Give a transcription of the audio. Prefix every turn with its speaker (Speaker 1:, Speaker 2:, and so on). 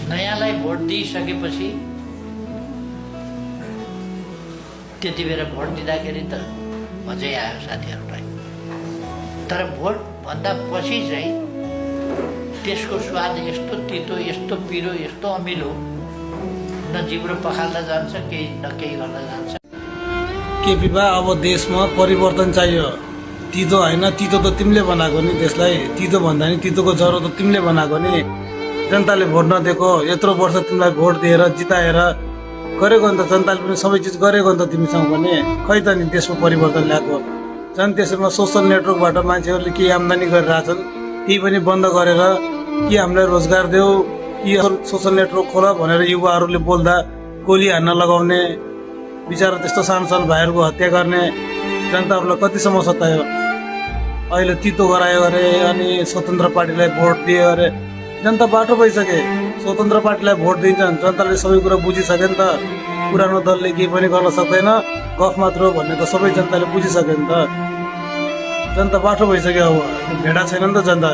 Speaker 1: नयाँलाई vote दिइसकेपछि त्यति बेला भोट दिँदाखेरि त मजै आयो साथीहरूलाई। तर भोट भन्दा पछि चाहिँ त्यसको स्वाद यस्तो तितो, यस्तो पिरो, यस्तो अमिलो, न जिब्रो पखाल्न जान्छ, केही न केही गर्न जान्छ।
Speaker 2: केपी बा, अब देशमा परिवर्तन चाहियो। तितो होइन, तितो त तिमीले बनाएको नि देशलाई। तितो भन्दा नि तितोको जरो त तिमीले बनाएको नि। जनताले भोट नदिएको, यत्रो वर्ष तिमीलाई भोट दिएर जिताएर गरेको नि त जनताले पनि सबै चिज गरेको नि त तिमीसँग पनि। खै त नि देशमा परिवर्तन ल्याएको? झन् त्यसमा सोसल नेटवर्कबाट मान्छेहरूले के आम्दानी गरिरहेछन् त्यही पनि बन्द गरेर कि हामीलाई रोजगार देऊ कि सोसल नेटवर्क खोल भनेर युवाहरूले बोल्दा गोली हान्न लगाउने, बिचरा त्यस्तो सानो सानो भाइहरूको हत्या गर्ने जनताहरूलाई कतिसम्म सतायो। अहिले तितो गरायो अरे, अनि स्वतन्त्र पार्टीलाई भोट दियो अरे। जनता बाटो भइसके, स्वतन्त्र पार्टीलाई भोट दिन्छन्, जनताले सबै कुरा बुझिसके नि त। पुरानो दलले केही पनि गर्न सक्दैन, गफ मात्र हो भन्ने त सबै जनताले बुझिसके नि त। जनता बाटो भइसक्यो, अब भेडा छैन नि त जनता।